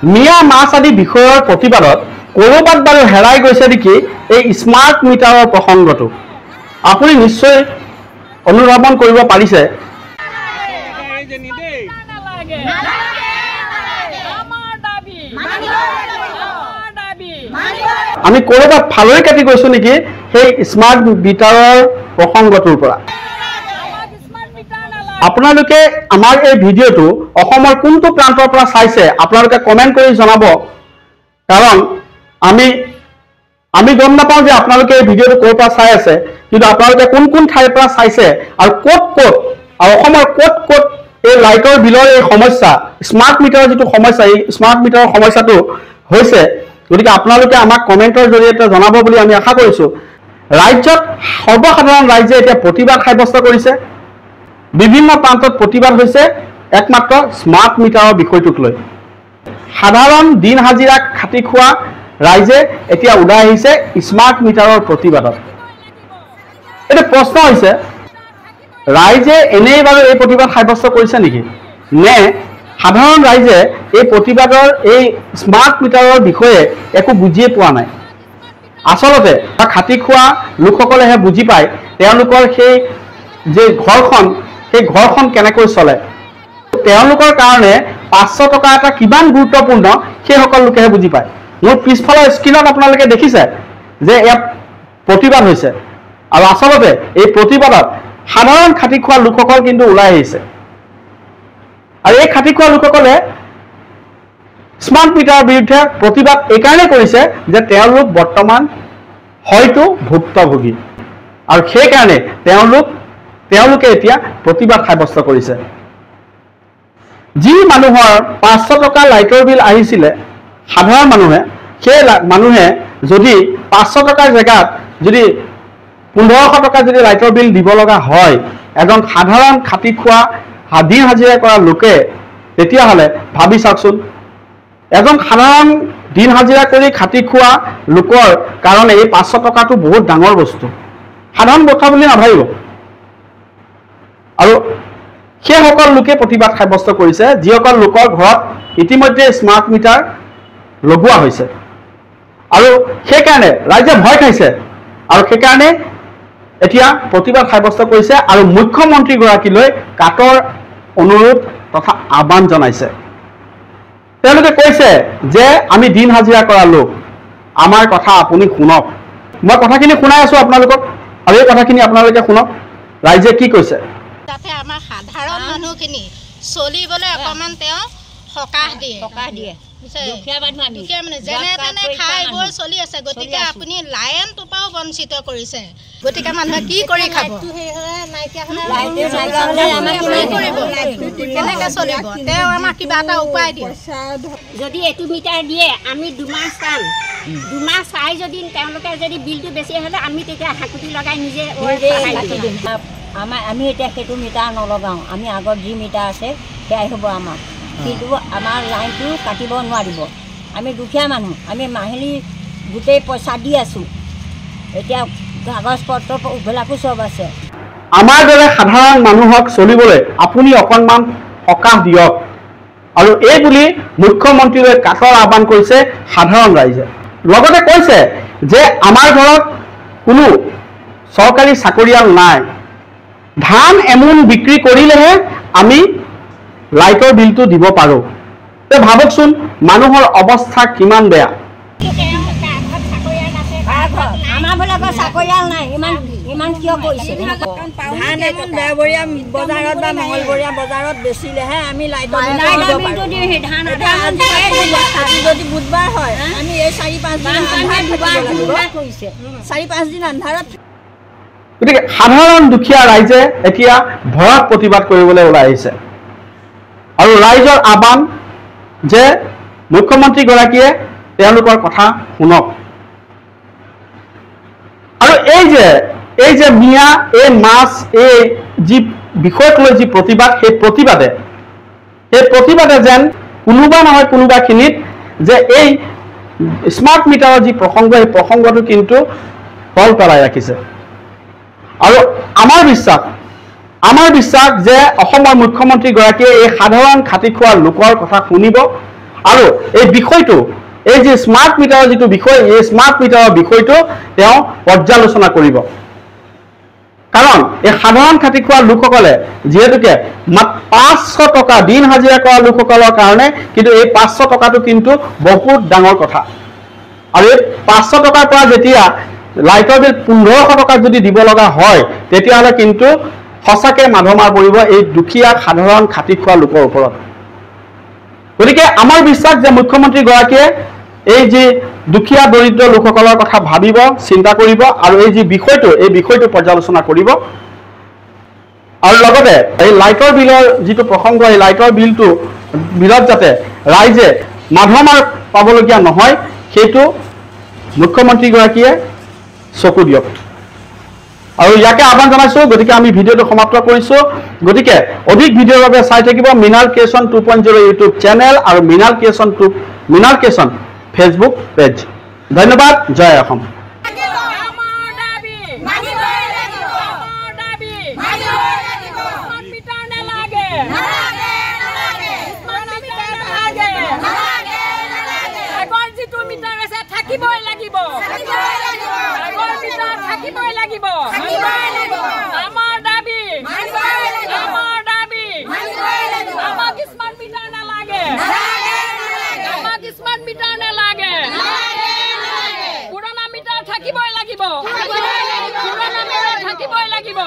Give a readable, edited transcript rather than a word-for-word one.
মিয়া মাছ আদি বিষয়ৰ প্ৰতিবাদত কৰবাত বাৰু হেৰাই গৈছে নেকি এই স্মাৰ্ট মিটাৰৰ প্ৰসংগটো আপুনি নিশ্চয় অনুধাৱন কৰিব পাৰিছে। আমি কৰবাত ফালৰি কাটি গৈছো নেকি সেই স্মাৰ্ট মিটাৰৰ প্ৰসংগটোৰ পৰা। আপোনালোকে আমাৰ এই ভিডিঅ'টো অসমৰ কোনটো প্ৰান্তৰ পৰা চাইছে আপোনালোকে কমেন্ট কৰি জনাব, কাৰণ আমি গম নাপাওঁ যে আপোনালোকে এই ভিডিঅ'টো ক'ৰ পৰা চাই আছে, কিন্তু আপোনালোকে কোন কোন ঠাইৰ পৰা চাইছে আৰু ক'ত আৰু অসমৰ ক'ত এই লাইটৰ বিলৰ এই সমস্যা, স্মাৰ্ট মিটাৰৰ যিটো সমস্যা, এই স্মাৰ্ট মিটাৰৰ সমস্যাটো হৈছে, গতিকে আপোনালোকে আমাক কমেন্টৰ জৰিয়তে জনাব বুলি আমি আশা কৰিছোঁ। ৰাজ্যত সৰ্বসাধাৰণ ৰাইজে এতিয়া প্ৰতিবাদ সাব্যস্ত কৰিছে, বিভিন্ন প্ৰান্তত প্ৰতিবাদ হৈছে একমাত্ৰ স্মাৰ্ট মিটাৰৰ বিষয়টোক লৈ। সাধাৰণ দিন হাজিৰা খাটি খোৱা ৰাইজে এতিয়া ওলাই আহিছে স্মাৰ্ট মিটাৰৰ প্ৰতিবাদত। এটা প্ৰশ্ন হৈছে, ৰাইজে এনেই বাৰু এই প্ৰতিবাদ সাব্যস্ত কৰিছে নেকি, নে সাধাৰণ ৰাইজে এই প্ৰতিবাদৰ এই স্মাৰ্ট মিটাৰৰ বিষয়ে একো বুজিয়ে পোৱা নাই? আচলতে খাটি খোৱা লোকসকলেহে বুজি পায় তেওঁলোকৰ সেই যে সেই ঘৰখন কেনেকৈ চলে, তেওঁলোকৰ কাৰণে 500 টকা এটা কিমান গুৰুত্বপূৰ্ণ সেই সকল লোকেহে বুজি পায়। মোৰ পিছফালৰ স্ক্ৰীনত আপোনালোকে দেখিছে যে ইয়াত প্ৰতিবাদ হৈছে, আৰু আচলতে এই প্ৰতিবাদত সাধাৰণ খাটি খোৱা লোকসকল কিন্তু ওলাই আহিছে, আৰু এই খাটি খোৱা লোকসকলে স্মাৰ্ট মিটাৰৰ বিৰুদ্ধে প্ৰতিবাদ এইকাৰণে কৰিছে যে তেওঁলোক বৰ্তমান হয়তো ভুক্তভোগী, আৰু সেইকাৰণে তেওঁলোকে এতিয়া প্ৰতিবাদ সাব্যস্ত কৰিছে। যি মানুহৰ 500 টকা লাইটৰ বিল আহিছিলে সাধাৰণ মানুহে, সেই মানুহে যদি 500 টকাৰ জেগাত যদি 1500 টকা যদি লাইটৰ বিল দিব লগা হয় এজন সাধাৰণ খাটি খোৱা দিন হাজিৰা কৰা লোকে, তেতিয়াহ'লে ভাবি চাওকচোন, এজন সাধাৰণ দিন হাজিৰা কৰি খাটি খোৱা লোকৰ কাৰণে এই 500 টকাটো বহুত ডাঙৰ বস্তু, সাধাৰণ কথা বুলি নাভাবিব। আৰু সেইসকল লোকে প্ৰতিবাদ সাব্যস্ত কৰিছে যিসকল লোকৰ ঘৰত ইতিমধ্যে স্মাৰ্ট মিটাৰ লগোৱা হৈছে, আৰু সেইকাৰণে ৰাইজে ভয় খাইছে, আৰু সেইকাৰণে এতিয়া প্ৰতিবাদ সাব্যস্ত কৰিছে আৰু মুখ্যমন্ত্ৰীগৰাকীলৈ কাটৰ অনুৰোধ তথা আহ্বান জনাইছে। তেওঁলোকে কৈছে যে আমি দিন হাজিৰা কৰা লোক, আমাৰ কথা আপুনি শুনক। মই কথাখিনি শুনাই আছো আপোনালোকক, আৰু এই কথাখিনি আপোনালোকে শুনক ৰাইজে কি কৈছে। যাতে আমাৰ সাধাৰণ মানুহখিনি চলিবলৈ অকণমান তেওঁ সকাহ দিয়ে, দুখীয়া মানে যেনে তেনে খাই বৈ চলি আছে, গতিকে আপুনি লাইনটোৰ পৰাও বঞ্চিত কৰিছে, গতিকে মানুহে কি কৰি খাব, কেনেকৈ চলিব, তেওঁ আমাক কিবা এটা উপায় দিয়ে। যদি এইটো মিটাৰ দিয়ে আমি 2 মাহ চাম, 2 মাহ চাই যদি তেওঁলোকে যদি বিলটো বেছি হ'লে আমি তেতিয়া হাকুটি লগাই নিজে আমি এতিয়া সেইটো মিটাৰ নলগাওঁ, আমি আগত যি মিটাৰ আছে সেয়াই হ'ব আমাৰ, কিন্তু আমাৰ লাইনটো কাটিব নোৱাৰিব। আমি দুখীয়া মানুহ, আমি মাহিলী গোটেই পইচা দি আছোঁ, এতিয়া কাগজ পত্ৰবিলাকো চব আছে। আমাৰ দৰে সাধাৰণ মানুহক চলিবলৈ আপুনি অকণমান সকাহ দিয়ক, আৰু এই বুলি মুখ্যমন্ত্ৰীলৈ কাটৰ আহ্বান কৰিছে সাধাৰণ ৰাইজে। লগতে কৈছে যে আমাৰ ঘৰত কোনো চৰকাৰী চাকৰিয়াল নাই, ধান এমোন বিক্ৰী কৰিলেহে আমি লাইটৰ বিলটো দিব পাৰোঁ। ভাবকচোন মানুহৰ অৱস্থা কিমান বেয়া। আমাৰবিলাকৰ চাকৰিয়াল নাই, ইমান কিয় কৰিছে? ধান এখন দেওবৰীয়া বজাৰত বা মঙলবৰীয়া বজাৰত বেচিলেহে আমি লাইটৰ বিলটো দিওঁ। যদি বুধবাৰ হয় আমি এই 4-5 দিন আন্ধাৰত। গতিকে সাধাৰণ দুখীয়া ৰাইজে এতিয়া ভয়ত প্ৰতিবাদ কৰিবলৈ ওলাই আহিছে, আৰু ৰাইজৰ আহ্বান যে মুখ্যমন্ত্ৰীগৰাকীয়ে তেওঁলোকৰ কথা শুনক। আৰু এই যে মিয়া এই মাছ এই যি বিষয়ক লৈ যি প্ৰতিবাদ, সেই প্ৰতিবাদে যেন কোনোবা নহয় কোনোবাখিনিত যে এই স্মাৰ্ট মিটাৰৰ যি প্ৰসংগ, এই প্ৰসংগটো কিন্তু তল পেলাই ৰাখিছে। আৰু আমাৰ বিশ্বাস যে অসমৰ মুখ্যমন্ত্ৰীগৰাকীয়ে এই সাধাৰণ খাটি খোৱা লোকৰ কথা শুনিব, আৰু এই বিষয়টো এই যে স্মাৰ্ট মিটাৰৰ যিটো বিষয় এই স্মাৰ্ট মিটাৰৰ বিষয়টো তেওঁ পৰ্যালোচনা কৰিব কাৰণ এই সাধাৰণ খাতি খোৱা লোকসকলে যিহেতুকে 500 টকা দিন হাজিৰা কৰা লোকসকলৰ কাৰণে কিন্তু এই 500 টকাটো কিন্তু বহুত ডাঙৰ কথা আৰু এই 500 টকাৰ পৰা যেতিয়া লাইটৰ বিল 1500 টকা যদি দিব লগা হয় তেতিয়াহ'লে কিন্তু সঁচাকে মাধমাৰ পৰিব এই দুখীয়া সাধাৰণ খাতি খোৱা লোকৰ ওপৰত গতিকে আমাৰ বিশ্বাস যে মুখ্যমন্ত্ৰী গৰাকীয়ে এই যে দুখীয়া দৰিদ্ৰ লোকসকলৰ কথা ভাবিব চিন্তা কৰিব আৰু এই যে বিষয়টো পৰ্যালোচনা কৰিব আৰু লগতে এই লাইটৰ বিলৰ যিটো প্ৰসংগ এই লাইটৰ বিলত যাতে ৰাইজে মাধমাৰ পাবলগীয়া নহয় সেইটো মুখ্যমন্ত্ৰী গৰাকীয়ে চকু দিয়ক আৰু ইয়াকে আহ্বান জনাইছো গতিকে আমি ভিডিঅ'টো সমাপ্ত কৰিছো গতিকে অধিক ভিডিঅ'ৰ বাবে চাই থাকিব মিনাল ক্ৰিয়েশ্যন 2.0 ইউটিউব চেনেল আৰু মিনাল ক্ৰিয়েশ্যন ফেচবুক পেজ ধন্যবাদ জয় অসম থাকিবই লাগিব